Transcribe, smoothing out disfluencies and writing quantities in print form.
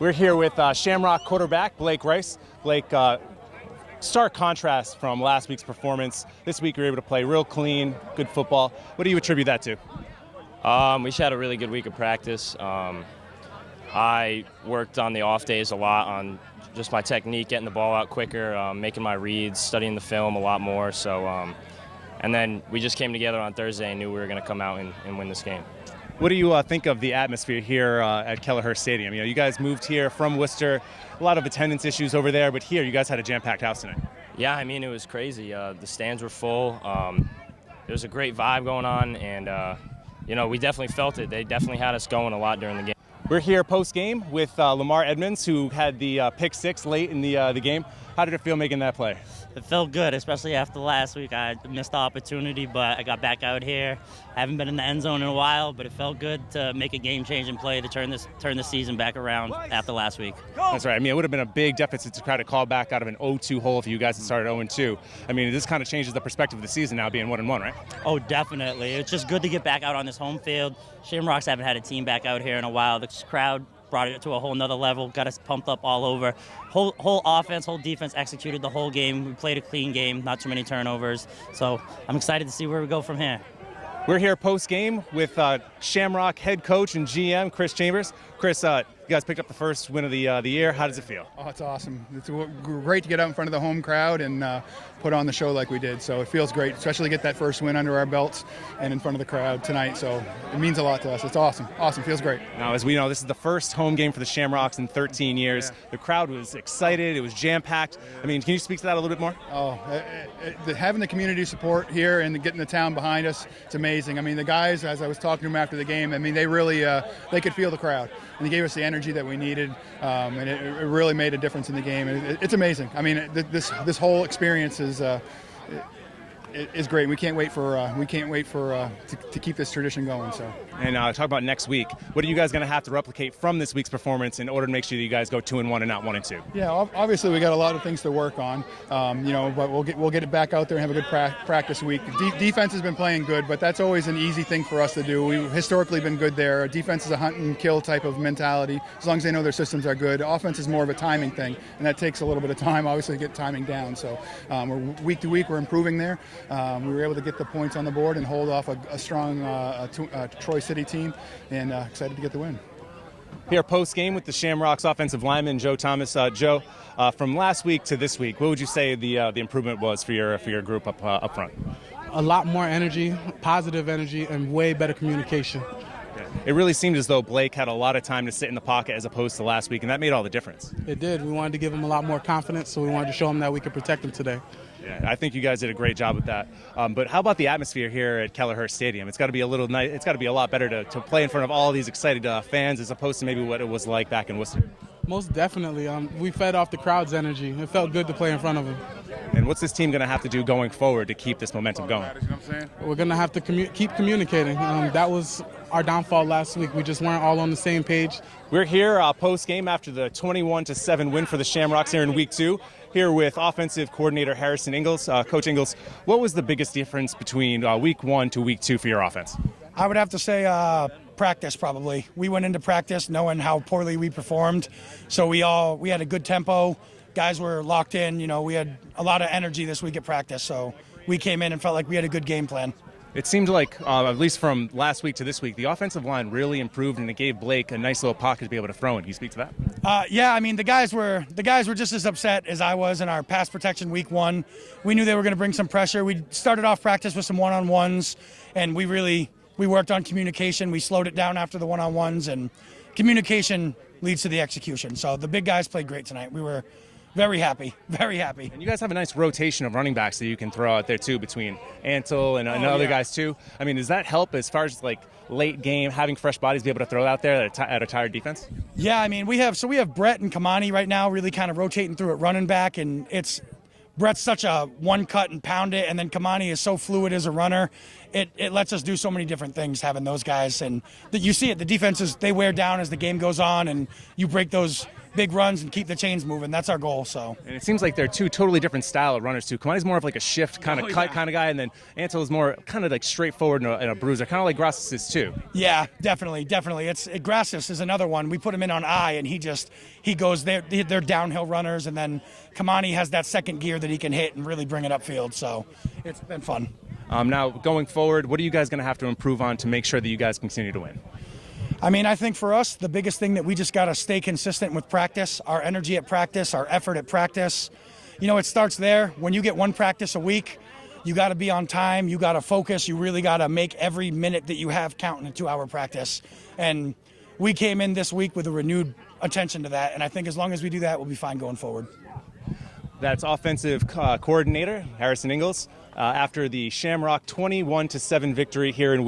We're here with Shamrock quarterback Blake Rice. Blake, stark contrast from last week's performance. This week you were able to play real clean, good football. What do you attribute that to? We just had a really good week of practice. I worked on the off days a lot on just my technique, getting the ball out quicker, making my reads, studying the film a lot more. So, and then we just came together on Thursday and knew we were going to come out and win this game. What do you think of the atmosphere here at Kelleher Stadium? You know, you guys moved here from Worcester, a lot of attendance issues over there, but here you guys had a jam-packed house tonight. Yeah, I mean, it was crazy. The stands were full. There was a great vibe going on, and, you know, we definitely felt it. They definitely had us going a lot during the game. We're here post-game with Lamar Edmonds, who had the pick six late in the game. How did it feel making that play? It felt good, especially after last week. I missed the opportunity, but I got back out here. I haven't been in the end zone in a while, but it felt good to make a game-changing play to turn the season back around after last week. That's right. I mean, it would have been a big deficit to try to call back out of an 0-2 hole if you guys had started 0-2. I mean, this kind of changes the perspective of the season now being 1-1, right? Oh, definitely. It's just good to get back out on this home field. Shamrocks haven't had a team back out here in a while. The crowd brought it to a whole nother level, got us pumped up all over. Whole offense, whole defense executed the whole game. We played a clean game, not too many turnovers. So I'm excited to see where we go from here. We're here post-game with Shamrock head coach and GM, Chris Chambers. Chris, you guys picked up the first win of the year. How does it feel? Oh, it's awesome. It's great to get out in front of the home crowd and put on the show like we did. So it feels great, especially get that first win under our belts and in front of the crowd tonight. So it means a lot to us. It's awesome. Awesome. Feels great. Now, as we know, this is the first home game for the Shamrocks in 13 years. Yeah. The crowd was excited. It was jam-packed. I mean, can you speak to that a little bit more? Oh, having the community support here and getting the town behind us, it's amazing. I mean, the guys, as I was talking to them after the game, I mean, they really they could feel the crowd. And they gave us the energy that we needed, and it really made a difference in the game. It's amazing. I mean, this whole experience is great. We can't wait to keep this tradition going. So. And talk about next week. What are you guys going to have to replicate from this week's performance in order to make sure that you guys go 2-1 and not 1-2? Yeah, obviously we got a lot of things to work on. You know, but we'll get it back out there and have a good practice week. Defense has been playing good, but that's always an easy thing for us to do. We've historically been good there. Defense is a hunt and kill type of mentality. As long as they know their systems are good. Offense is more of a timing thing, and that takes a little bit of time, obviously, to get timing down. So week to week we're improving there. We were able to get the points on the board and hold off a strong Troy City team, and excited to get the win. Here post-game with the Shamrocks offensive lineman, Joe Thomas. Joe, from last week to this week, what would you say the improvement was for your group up front? A lot more energy, positive energy, and way better communication. It really seemed as though Blake had a lot of time to sit in the pocket as opposed to last week, and that made all the difference. It did. We wanted to give him a lot more confidence, so we wanted to show him that we could protect him today. Yeah, I think you guys did a great job with that. But how about the atmosphere here at Kelleher Stadium? It's got to be it's got to be a lot better to play in front of all these excited fans as opposed to maybe what it was like back in Worcester. Most definitely. We fed off the crowd's energy. It felt good to play in front of them. And what's this team going to have to do going forward to keep this momentum going? We're going to have to keep communicating. That was our downfall last week. We just weren't all on the same page. We're here post-game after the 21-7 win for the Shamrocks here in Week 2. Here with offensive coordinator Harrison Engels. Coach Engels, what was the biggest difference between Week 1 to Week 2 for your offense? I would have to say practice, probably. We went into practice knowing how poorly we performed, so we had a good tempo. Guys were locked in. You know, we had a lot of energy this week at practice, so we came in and felt like we had a good game plan. It seemed like, at least from last week to this week, the offensive line really improved, and it gave Blake a nice little pocket to be able to throw in. Can you speak to that? Yeah, I mean, the guys were just as upset as I was in our pass protection Week 1. We knew they were going to bring some pressure. We started off practice with some one-on-ones, and we worked on communication. We slowed it down after the one-on-ones, and communication leads to the execution. So the big guys played great tonight. We were very happy, very happy. And you guys have a nice rotation of running backs that you can throw out there, too, between Engel and other guys, too. I mean, does that help as far as, like, late game, having fresh bodies be able to throw out there at a tired defense? Yeah, I mean, we have Brett and Kamani right now really kind of rotating through at running back, and Brett's such a one cut and pound it, and then Kamani is so fluid as a runner, it lets us do so many different things having those guys. And you see it, the defenses, they wear down as the game goes on, and you break those big runs and keep the chains moving. That's our goal. So. And it seems like they're two totally different style of runners too. Kamani's more of like a shift kind of cut kind of guy, and then Ansel is more kind of like straightforward and a bruiser, kind of like Grassis is too. Yeah, definitely. Grassis is another one. We put him in on I, and he goes there. They're downhill runners, and then Kamani has that second gear that he can hit and really bring it upfield. So it's been fun. Now going forward, what are you guys going to have to improve on to make sure that you guys continue to win? I mean, I think for us, the biggest thing that we just got to stay consistent with practice, our energy at practice, our effort at practice. It starts there. When you get one practice a week, you got to be on time. You got to focus. You really got to make every minute that you have count in a 2-hour practice. And we came in this week with a renewed attention to that. And I think as long as we do that, we'll be fine going forward. That's offensive coordinator Harrison Engels after the Shamrock 21-7 victory here in